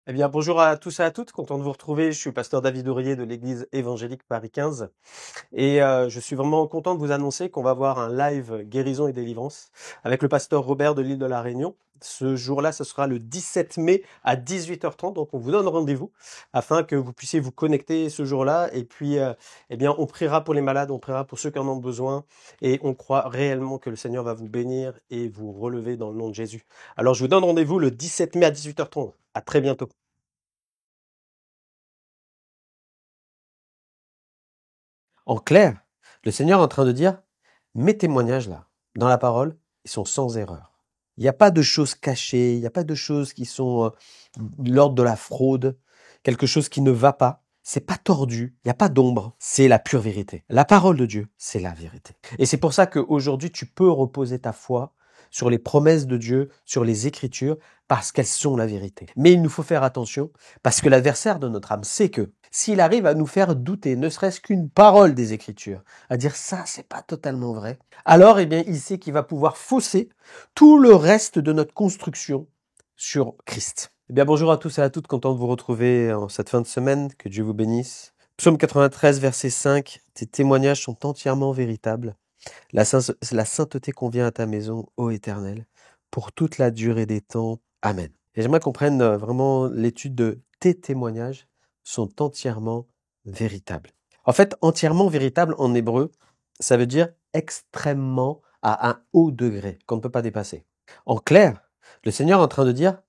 Eh bien, bonjour à tous et à toutes, content de vous retrouver. Je suis le pasteur David Ourier de l'église évangélique Paris 15 et je suis vraiment content de vous annoncer qu'on va avoir un live guérison et délivrance avec le pasteur Robert de l'île de la Réunion. Ce jour-là, ce sera le 17 mai à 18h30, donc on vous donne rendez-vous afin que vous puissiez vous connecter ce jour-là et puis eh bien, on priera pour les malades, on priera pour ceux qui en ont besoin et on croit réellement que le Seigneur va vous bénir et vous relever dans le nom de Jésus. Alors, je vous donne rendez-vous le 17 mai à 18h30. À très bientôt. En clair, le Seigneur est en train de dire, mes témoignages là, dans la parole, ils sont sans erreur. Il n'y a pas de choses cachées, il n'y a pas de choses qui sont de l'ordre de la fraude, quelque chose qui ne va pas. C'est pas tordu, il n'y a pas d'ombre, c'est la pure vérité. La parole de Dieu, c'est la vérité. Et c'est pour ça qu'aujourd'hui, tu peux reposer ta foi sur les promesses de Dieu, sur les Écritures, parce qu'elles sont la vérité. Mais il nous faut faire attention, parce que l'adversaire de notre âme sait que s'il arrive à nous faire douter, ne serait-ce qu'une parole des Écritures, à dire ça, c'est pas totalement vrai, alors eh bien, il sait qu'il va pouvoir fausser tout le reste de notre construction sur Christ. Eh bien, bonjour à tous et à toutes, content de vous retrouver en cette fin de semaine, que Dieu vous bénisse. Psaume 93, verset 5, tes témoignages sont entièrement véritables. La sainteté convient à ta maison, ô Éternel, pour toute la durée des temps. Amen. Et j'aimerais qu'on prenne vraiment l'étude de tes témoignages sont entièrement véritables. En fait, entièrement véritable en hébreu, ça veut dire extrêmement à un haut degré qu'on ne peut pas dépasser. En clair, le Seigneur est en train de dire,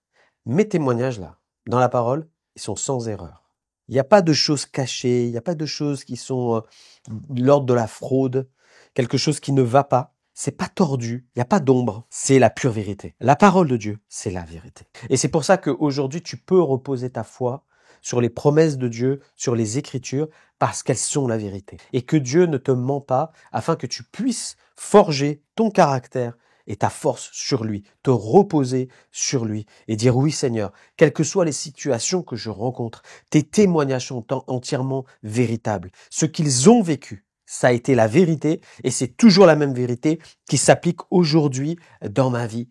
mes témoignages là, dans la parole, ils sont sans erreur. Il n'y a pas de choses cachées, il n'y a pas de choses qui sont de l'ordre de la fraude, quelque chose qui ne va pas. C'est pas tordu, il n'y a pas d'ombre, c'est la pure vérité. La parole de Dieu, c'est la vérité. Et c'est pour ça qu'aujourd'hui, tu peux reposer ta foi sur les promesses de Dieu, sur les Écritures, parce qu'elles sont la vérité. Et que Dieu ne te ment pas, afin que tu puisses forger ton caractère et ta force sur lui, te reposer sur lui et dire oui Seigneur, quelles que soient les situations que je rencontre, tes témoignages sont entièrement véritables. Ce qu'ils ont vécu, ça a été la vérité et c'est toujours la même vérité qui s'applique aujourd'hui dans ma vie.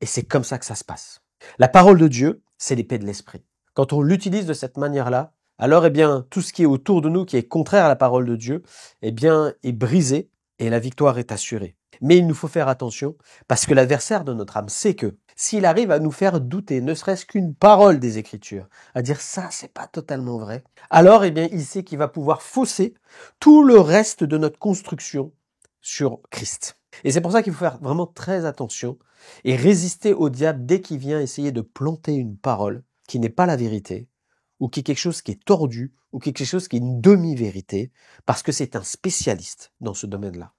Et c'est comme ça que ça se passe. La parole de Dieu, c'est l'épée de l'esprit. Quand on l'utilise de cette manière-là, alors eh bien tout ce qui est autour de nous qui est contraire à la parole de Dieu, eh bien est brisé et la victoire est assurée. Mais il nous faut faire attention parce que l'adversaire de notre âme sait que s'il arrive à nous faire douter, ne serait-ce qu'une parole des Écritures, à dire ça c'est pas totalement vrai, alors eh bien il sait qu'il va pouvoir fausser tout le reste de notre construction sur Christ. Et c'est pour ça qu'il faut faire vraiment très attention et résister au diable dès qu'il vient essayer de planter une parole qui n'est pas la vérité, ou qui est quelque chose qui est tordu, ou quelque chose qui est une demi-vérité, parce que c'est un spécialiste dans ce domaine-là.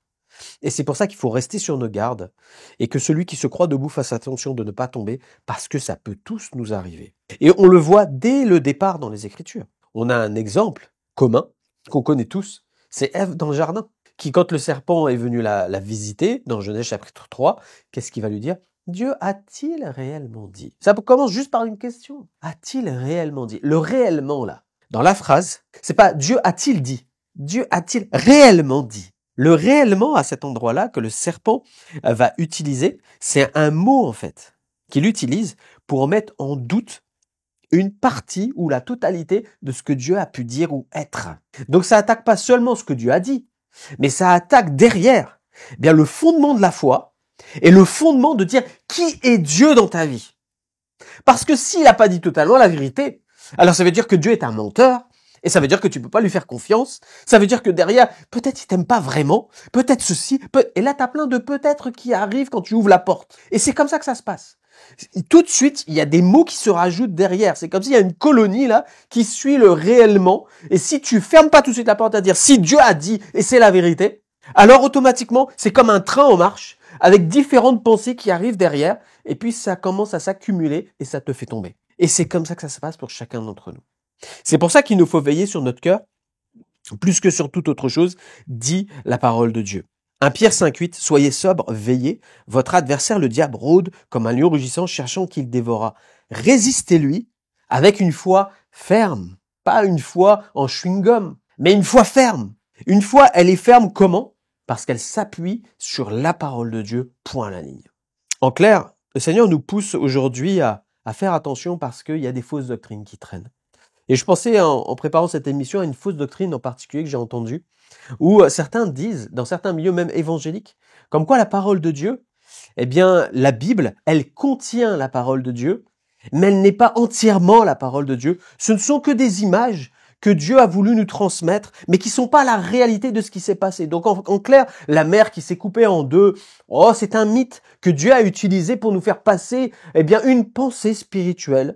Et c'est pour ça qu'il faut rester sur nos gardes, et que celui qui se croit debout fasse attention de ne pas tomber, parce que ça peut tous nous arriver. Et on le voit dès le départ dans les Écritures. On a un exemple commun, qu'on connaît tous, c'est Ève dans le jardin, qui quand le serpent est venu la visiter, dans Genèse chapitre 3, qu'est-ce qu'il va lui dire ? Dieu a-t-il réellement dit? Ça commence juste par une question. A-t-il réellement dit? Le réellement là, dans la phrase, c'est pas Dieu a-t-il dit? Dieu a-t-il réellement dit? Le réellement à cet endroit-là que le serpent va utiliser, c'est un mot en fait qu'il utilise pour mettre en doute une partie ou la totalité de ce que Dieu a pu dire ou être. Donc ça attaque pas seulement ce que Dieu a dit, mais ça attaque derrière bien le fondement de la foi et le fondement de dire qui est Dieu dans ta vie. Parce que s'il n'a pas dit totalement la vérité, alors ça veut dire que Dieu est un menteur, et ça veut dire que tu peux pas lui faire confiance, ça veut dire que derrière, peut-être il t'aime pas vraiment, peut-être ceci, et là t'as plein de peut-être qui arrivent quand tu ouvres la porte. Et c'est comme ça que ça se passe. Tout de suite, il y a des mots qui se rajoutent derrière. C'est comme s'il y a une colonie là qui suit le réellement. Et si tu fermes pas tout de suite la porte à dire si Dieu a dit et c'est la vérité, alors automatiquement, c'est comme un train en marche avec différentes pensées qui arrivent derrière. Et puis ça commence à s'accumuler et ça te fait tomber. Et c'est comme ça que ça se passe pour chacun d'entre nous. C'est pour ça qu'il nous faut veiller sur notre cœur, plus que sur toute autre chose, dit la parole de Dieu. 1 Pierre 5,8, soyez sobres, veillez, votre adversaire le diable rôde comme un lion rugissant cherchant qu'il dévorera. Résistez-lui avec une foi ferme, pas une foi en chewing-gum, mais une foi ferme. Une foi, elle est ferme comment? Parce qu'elle s'appuie sur la parole de Dieu, point à la ligne. En clair, le Seigneur nous pousse aujourd'hui à à faire attention parce qu'il y a des fausses doctrines qui traînent. Et je pensais, en préparant cette émission, à une fausse doctrine en particulier que j'ai entendue, où certains disent, dans certains milieux même évangéliques, comme quoi la parole de Dieu, eh bien, la Bible, elle contient la parole de Dieu, mais elle n'est pas entièrement la parole de Dieu. Ce ne sont que des images que Dieu a voulu nous transmettre, mais qui sont pas la réalité de ce qui s'est passé. Donc, en clair, la mer qui s'est coupée en deux, oh, c'est un mythe que Dieu a utilisé pour nous faire passer, eh bien, une pensée spirituelle,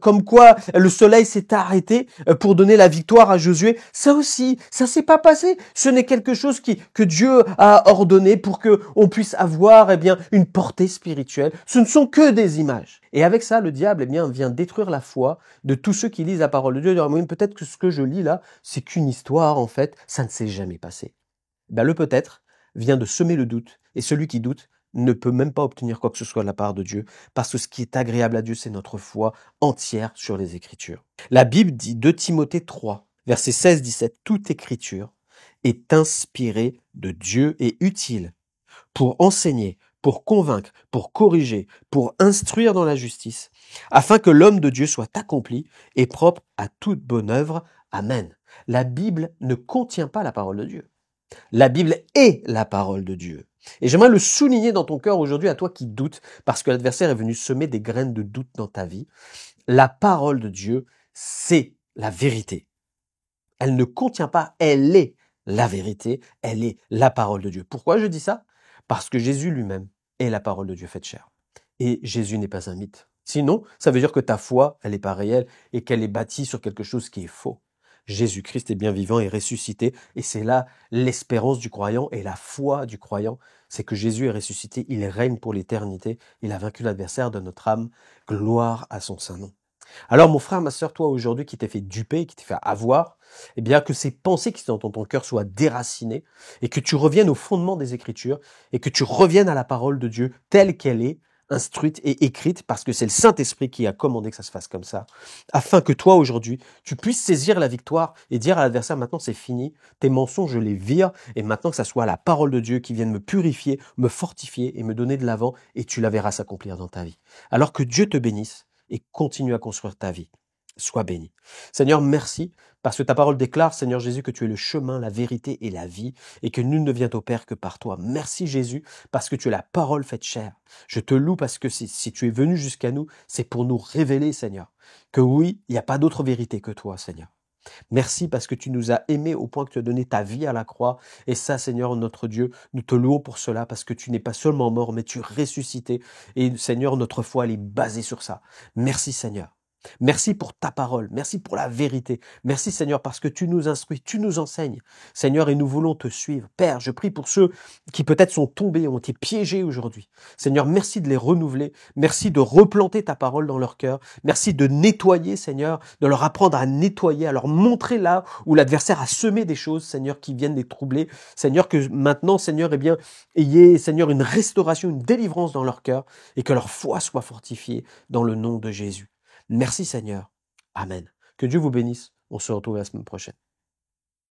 comme quoi le soleil s'est arrêté pour donner la victoire à Josué. Ça aussi, ça s'est pas passé. Ce n'est quelque chose que Dieu a ordonné pour que on puisse avoir, eh bien, une portée spirituelle. Ce ne sont que des images. Et avec ça, le diable, eh bien, vient détruire la foi de tous ceux qui lisent la parole de Dieu. Peut-être que ce que je lis là, c'est qu'une histoire, en fait, ça ne s'est jamais passé. Ben, le peut-être vient de semer le doute. Et celui qui doute ne peut même pas obtenir quoi que ce soit de la part de Dieu, parce que ce qui est agréable à Dieu, c'est notre foi entière sur les Écritures. La Bible dit 2 Timothée 3, versets 16-17, « Toute Écriture est inspirée de Dieu et utile pour enseigner, pour convaincre, pour corriger, pour instruire dans la justice, afin que l'homme de Dieu soit accompli et propre à toute bonne œuvre. Amen. » La Bible ne contient pas la parole de Dieu. La Bible est la parole de Dieu. Et j'aimerais le souligner dans ton cœur aujourd'hui à toi qui doutes, parce que l'adversaire est venu semer des graines de doute dans ta vie. La parole de Dieu, c'est la vérité. Elle ne contient pas, elle est la vérité, elle est la parole de Dieu. Pourquoi je dis ça? Parce que Jésus lui-même est la parole de Dieu faite chair. Et Jésus n'est pas un mythe. Sinon, ça veut dire que ta foi, elle n'est pas réelle et qu'elle est bâtie sur quelque chose qui est faux. Jésus-Christ est bien vivant et ressuscité, et c'est là l'espérance du croyant et la foi du croyant, c'est que Jésus est ressuscité, il règne pour l'éternité, il a vaincu l'adversaire de notre âme, gloire à son saint nom. Alors mon frère, ma sœur, toi aujourd'hui qui t'es fait duper, qui t'es fait avoir, eh bien que ces pensées qui sont dans ton cœur soient déracinées et que tu reviennes au fondement des Écritures et que tu reviennes à la parole de Dieu telle qu'elle est, instruite et écrite, parce que c'est le Saint-Esprit qui a commandé que ça se fasse comme ça, afin que toi aujourd'hui, tu puisses saisir la victoire et dire à l'adversaire, maintenant c'est fini, tes mensonges je les vire, et maintenant que ça soit la parole de Dieu qui vienne me purifier, me fortifier et me donner de l'avant, et tu la verras s'accomplir dans ta vie. Alors que Dieu te bénisse et continue à construire ta vie. Sois béni. Seigneur, merci, parce que ta parole déclare, Seigneur Jésus, que tu es le chemin, la vérité et la vie, et que nul ne vient au Père que par toi. Merci Jésus, parce que tu es la parole faite chair. Je te loue parce que si tu es venu jusqu'à nous, c'est pour nous révéler, Seigneur, que oui, il n'y a pas d'autre vérité que toi, Seigneur. Merci parce que tu nous as aimés au point que tu as donné ta vie à la croix. Et ça, Seigneur, notre Dieu, nous te louons pour cela parce que tu n'es pas seulement mort, mais tu es ressuscité. Et Seigneur, notre foi, elle est basée sur ça. Merci, Seigneur. Merci pour ta parole. Merci pour la vérité. Merci, Seigneur, parce que tu nous instruis, tu nous enseignes. Seigneur, et nous voulons te suivre. Père, je prie pour ceux qui peut-être sont tombés, ont été piégés aujourd'hui. Seigneur, merci de les renouveler. Merci de replanter ta parole dans leur cœur. Merci de nettoyer, Seigneur, de leur apprendre à nettoyer, à leur montrer là où l'adversaire a semé des choses, Seigneur, qui viennent les troubler. Seigneur, que maintenant, Seigneur, eh bien, ayez, Seigneur, une restauration, une délivrance dans leur cœur et que leur foi soit fortifiée dans le nom de Jésus. Merci Seigneur. Amen. Que Dieu vous bénisse. On se retrouve la semaine prochaine.